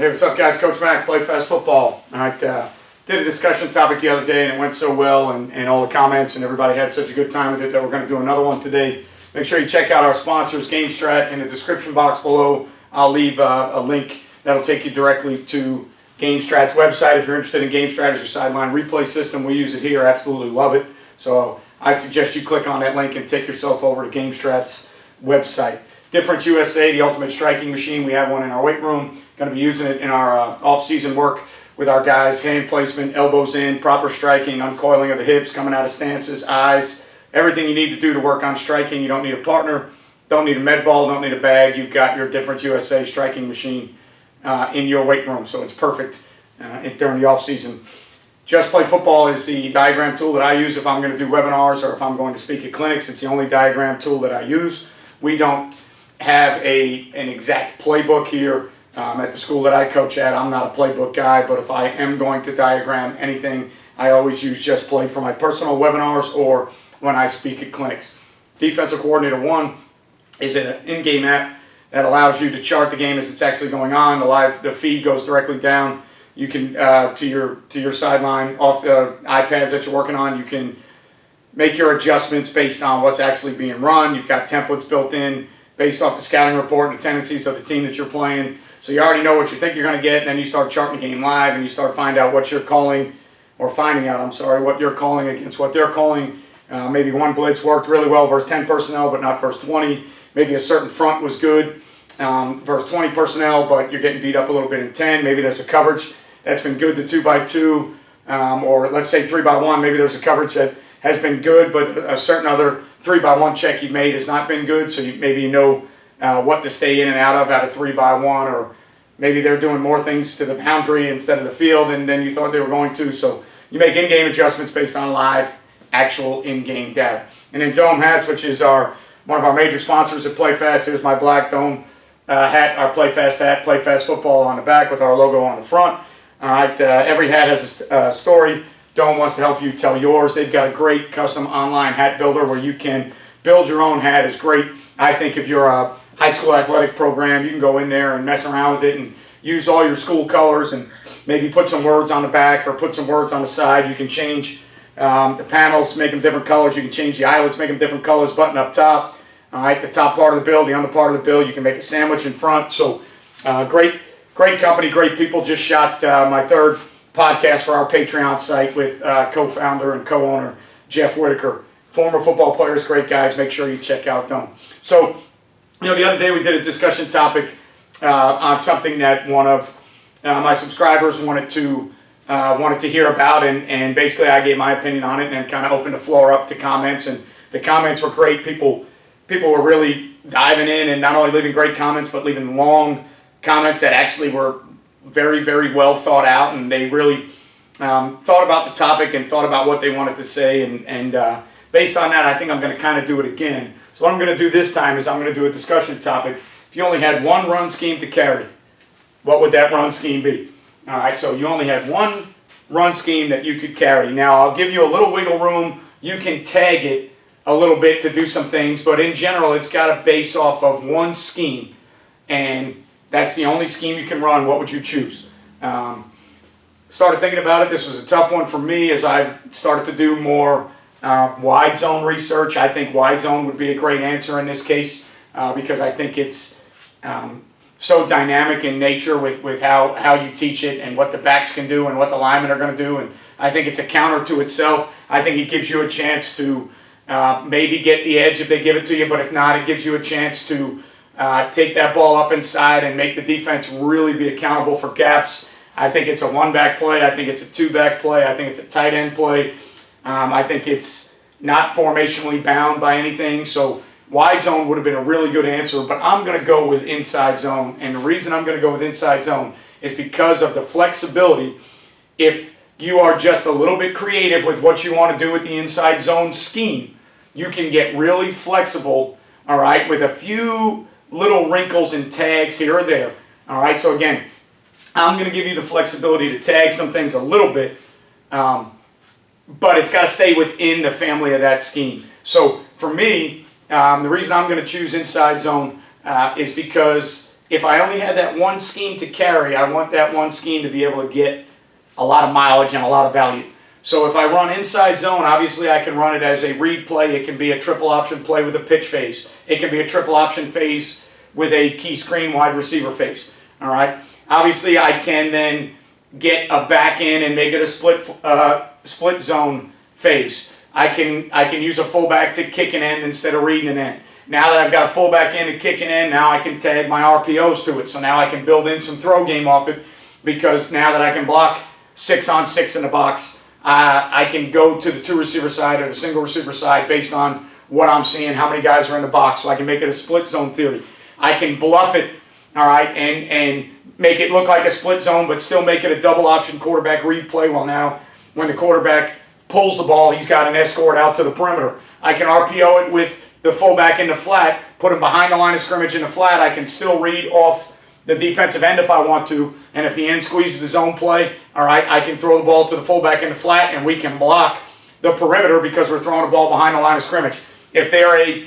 Hey, what's up, guys? Coach Mac, Play Fast Football. All right, did a discussion topic the other day, and it went so well, and all the comments, and everybody had such a good time with it that we're going to do another one today. Make sure you check out our sponsors, GameStrat, in the description box below. I'll leave a link that'll take you directly to GameStrat's website. If you're interested in GameStrat as your sideline replay system, we use it here. Absolutely love it. So I suggest you click on that link and take yourself over to GameStrat's website. DifferenceUSA, the ultimate striking machine. We have one in our weight room. Going to be using it in our off-season work with our guys. Hand placement, elbows in, proper striking, uncoiling of the hips, coming out of stances, eyes, everything you need to do to work on striking. You don't need a partner, don't need a med ball, don't need a bag. You've got your DifferenceUSA striking machine in your weight room, so it's perfect during the off-season. JustPlayFB is the diagram tool that I use if I'm going to do webinars or if I'm going to speak at clinics. It's the only diagram tool that I use. We don't have an exact playbook here at the school that I coach at. I'm not a playbook guy, but if I am going to diagram anything, I always use JustPlay for my personal webinars or when I speak at clinics. DefensiveCoordinator 1 is an in-game app that allows you to chart the game as it's actually going on. The feed goes directly down. You can to your sideline off the iPads that you're working on. You can make your adjustments based on what's actually being run. You've got templates built in based off the scouting report and the tendencies of the team that you're playing. So you already know what you think you're going to get, and then you start charting the game live, and you start finding out what you're calling, or finding out, what you're calling against what they're calling. Maybe one blitz worked really well versus 10 personnel, but not versus 20. Maybe a certain front was good versus 20 personnel, but you're getting beat up a little bit in 10. Maybe there's a coverage that's been good to 2x2, or let's say 3x1. Maybe there's a coverage that has been good, but a certain other 3x1 check you made has not been good, so maybe you know what to stay in and out of 3x1, or maybe they're doing more things to the boundary instead of the field than you thought they were going to. So you make in-game adjustments based on live, actual in-game data. And then Dome Hats, which is one of our major sponsors at Play Fast. Here's my black Dome hat, our Play Fast hat, Play Fast Football on the back with our logo on the front. All right, every hat has a story. Dome wants to help you tell yours. They've got a great custom online hat builder where you can build your own hat. It's great. I think if you're a high school athletic program, you can go in there and mess around with it and use all your school colors and maybe put some words on the back or put some words on the side. You can change the panels, make them different colors. You can change the eyelets, make them different colors, button up top. All right, the top part of the bill, the under part of the bill, you can make a sandwich in front. So great company, great people. Just shot my third podcast for our Patreon site with co-founder and co-owner Jeff Whitaker. Former football players, great guys. Make sure you check out them. So, the other day we did a discussion topic on something that one of my subscribers wanted to hear about, and basically I gave my opinion on it and then kind of opened the floor up to comments, and the comments were great. People were really diving in and not only leaving great comments, but leaving long comments that actually were very, very well thought out, and they really thought about the topic and thought about what they wanted to say, and based on that, I think I'm going to kind of do it again. So what I'm going to do this time is I'm going to do a discussion topic. If you only had one run scheme to carry, what would that run scheme be? All right, so you only had one run scheme that you could carry. Now, I'll give you a little wiggle room. You can tag it a little bit to do some things, but in general, it's got to base off of one scheme, and that's the only scheme you can run. What would you choose? Started thinking about it. This was a tough one for me as I've started to do more wide zone research. I think wide zone would be a great answer in this case because I think it's so dynamic in nature with how you teach it and what the backs can do and what the linemen are going to do. And I think it's a counter to itself. I think it gives you a chance to maybe get the edge if they give it to you, but if not, it gives you a chance to take that ball up inside and make the defense really be accountable for gaps. I think it's a one-back play. I think it's a two-back play. I think it's a tight end play. I think it's not formationally bound by anything. So wide zone would have been a really good answer, but I'm going to go with inside zone. And the reason I'm going to go with inside zone is because of the flexibility. If you are just a little bit creative with what you want to do with the inside zone scheme, you can get really flexible, all right, with a few little wrinkles and tags here or there. All right, so again, I'm going to give you the flexibility to tag some things a little bit, but it's got to stay within the family of that scheme. So for me, the reason I'm going to choose inside zone is because if I only had that one scheme to carry, I want that one scheme to be able to get a lot of mileage and a lot of value. So if I run inside zone, obviously I can run it as a read play. It can be a triple option play with a pitch phase. It can be a triple option phase with a key screen wide receiver phase. All right. Obviously I can then get a back in and make it a split zone phase. I can use a fullback to kick an end instead of reading an end. Now that I've got a fullback in and kick an end, now I can tag my RPOs to it. So now I can build in some throw game off it, because now that I can block 6-on-6 in the box, I can go to the 2 receiver side or the single receiver side based on what I'm seeing, how many guys are in the box. So I can make it a split zone theory. I can bluff it, all right, and make it look like a split zone, but still make it a double option quarterback read play. Well, now when the quarterback pulls the ball, he's got an escort out to the perimeter. I can RPO it with the fullback in the flat, put him behind the line of scrimmage in the flat. I can still read off the defensive end if I want to, and if the end squeezes the zone play, all right, I can throw the ball to the fullback in the flat, and we can block the perimeter because we're throwing the ball behind the line of scrimmage. If they're a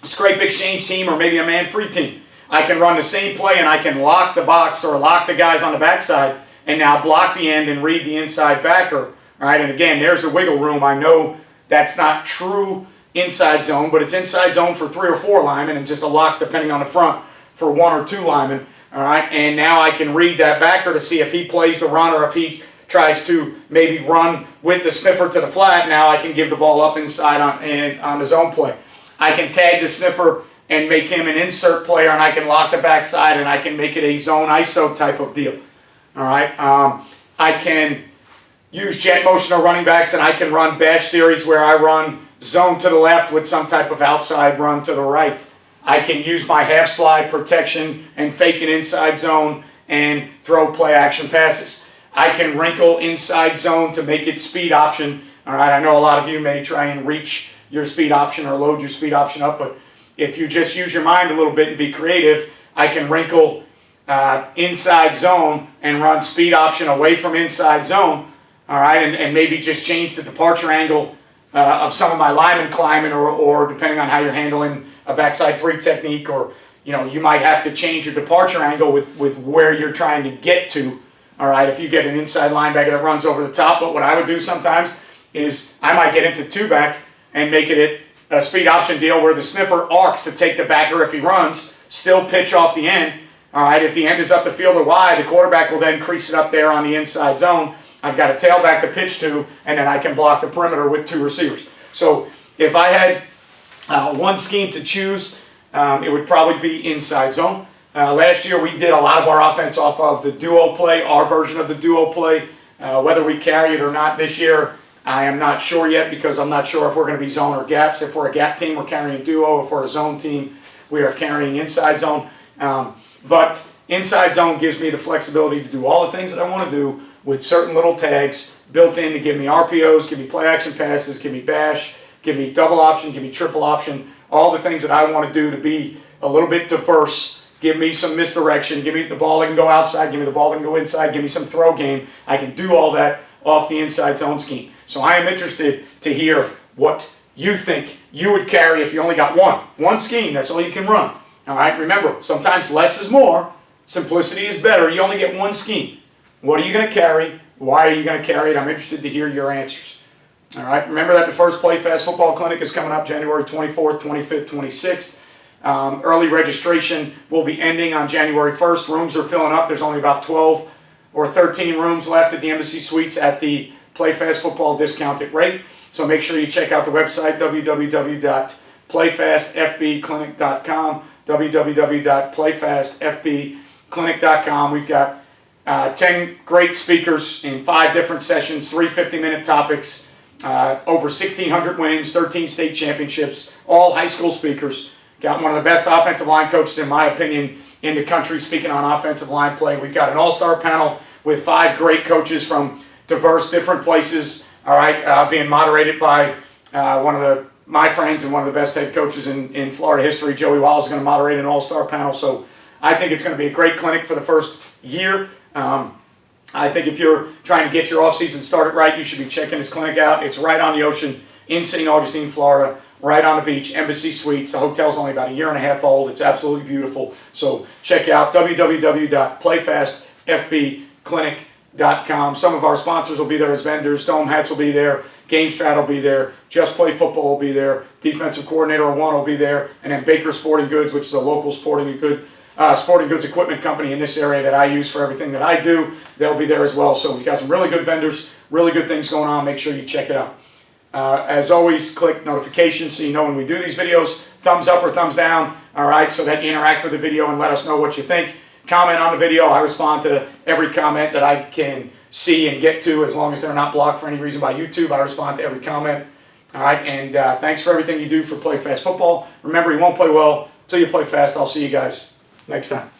scrape exchange team or maybe a man-free team, I can run the same play and I can lock the box or lock the guys on the backside and now block the end and read the inside backer. All right, and again, there's the wiggle room. I know that's not true inside zone, but it's inside zone for 3 or 4 linemen and just a lock depending on the front for 1 or 2 linemen. All right, and now I can read that backer to see if he plays the run or if he tries to maybe run with the sniffer to the flat. Now I can give the ball up inside on the zone play. I can tag the sniffer and make him an insert player, and I can lock the backside and I can make it a zone ISO type of deal. All right, I can use jet motion or running backs, and I can run bash theories where I run zone to the left with some type of outside run to the right. I can use my half slide protection and fake an inside zone and throw play action passes. I can wrinkle inside zone to make it speed option. All right, I know a lot of you may try and reach your speed option or load your speed option up, but if you just use your mind a little bit and be creative, I can wrinkle inside zone and run speed option away from inside zone. All right, and maybe just change the departure angle of some of my linemen climbing, or depending on how you're handling a backside 3 technique, or you might have to change your departure angle with where you're trying to get to. All right, if you get an inside linebacker that runs over the top, but what I would do sometimes is I might get into 2-back and make it a speed option deal where the sniffer arcs to take the backer if he runs, still pitch off the end. All right, if the end is up the field or wide, the quarterback will then crease it up there on the inside zone. I've got a tailback to pitch to, and then I can block the perimeter with 2 receivers. So if I had one scheme to choose, it would probably be inside zone. Last year we did a lot of our offense off of the duo play, our version of the duo play. Whether we carry it or not this year, I am not sure yet, because I'm not sure if we're going to be zone or gaps. If we're a gap team, we're carrying duo. If we're a zone team, we are carrying inside zone. But inside zone gives me the flexibility to do all the things that I want to do with certain little tags built in to give me RPOs, give me play action passes, give me bash, give me double option, give me triple option, all the things that I want to do to be a little bit diverse. Give me some misdirection, give me the ball that can go outside, give me the ball that can go inside, give me some throw game. I can do all that off the inside zone scheme. So I am interested to hear what you think you would carry if you only got one scheme. That's all you can run. All right, remember, sometimes less is more. Simplicity is better. You only get one scheme. What are you going to carry? Why are you going to carry it? I'm interested to hear your answers. All right, remember that the first Play Fast Football Clinic is coming up January 24th, 25th, 26th. Early registration will be ending on January 1st. Rooms are filling up. There's only about 12 or 13 rooms left at the Embassy Suites at the Play Fast Football discounted rate. So make sure you check out the website, www.playfastfbclinic.com, www.playfastfbclinic.com. We've got 10 great speakers in 5 different sessions, 3 50-minute topics, over 1,600 wins, 13 state championships, all high school speakers. Got one of the best offensive line coaches, in my opinion, in the country speaking on offensive line play. We've got an all-star panel with 5 great coaches from different places, all right, being moderated by one of my friends and one of the best head coaches in Florida history. Joey Wallace is going to moderate an all-star panel. So I think it's going to be a great clinic for the first year. I think if you're trying to get your off-season started right, you should be checking this clinic out. It's right on the ocean in St. Augustine, Florida. right on the beach, Embassy Suites. The hotel's only about a year and a half old. It's absolutely beautiful. So check out www.playfastfbclinic.com. Some of our sponsors will be there as vendors. Dome Hats will be there. GameStrat will be there. Just Play Football will be there. Defensive Coordinator 1 will be there. And then Baker Sporting Goods, which is a local sporting goods equipment company in this area that I use for everything that I do. They'll be there as well. So we've got some really good vendors, really good things going on. Make sure you check it out. As always, click notifications so you know when we do these videos. Thumbs up or thumbs down, all right, so that you interact with the video and let us know what you think. Comment on the video. I respond to every comment that I can see and get to, as long as they're not blocked for any reason by YouTube. I respond to every comment. All right, and thanks for everything you do for Play Fast Football. Remember, you won't play well until you play fast. I'll see you guys next time.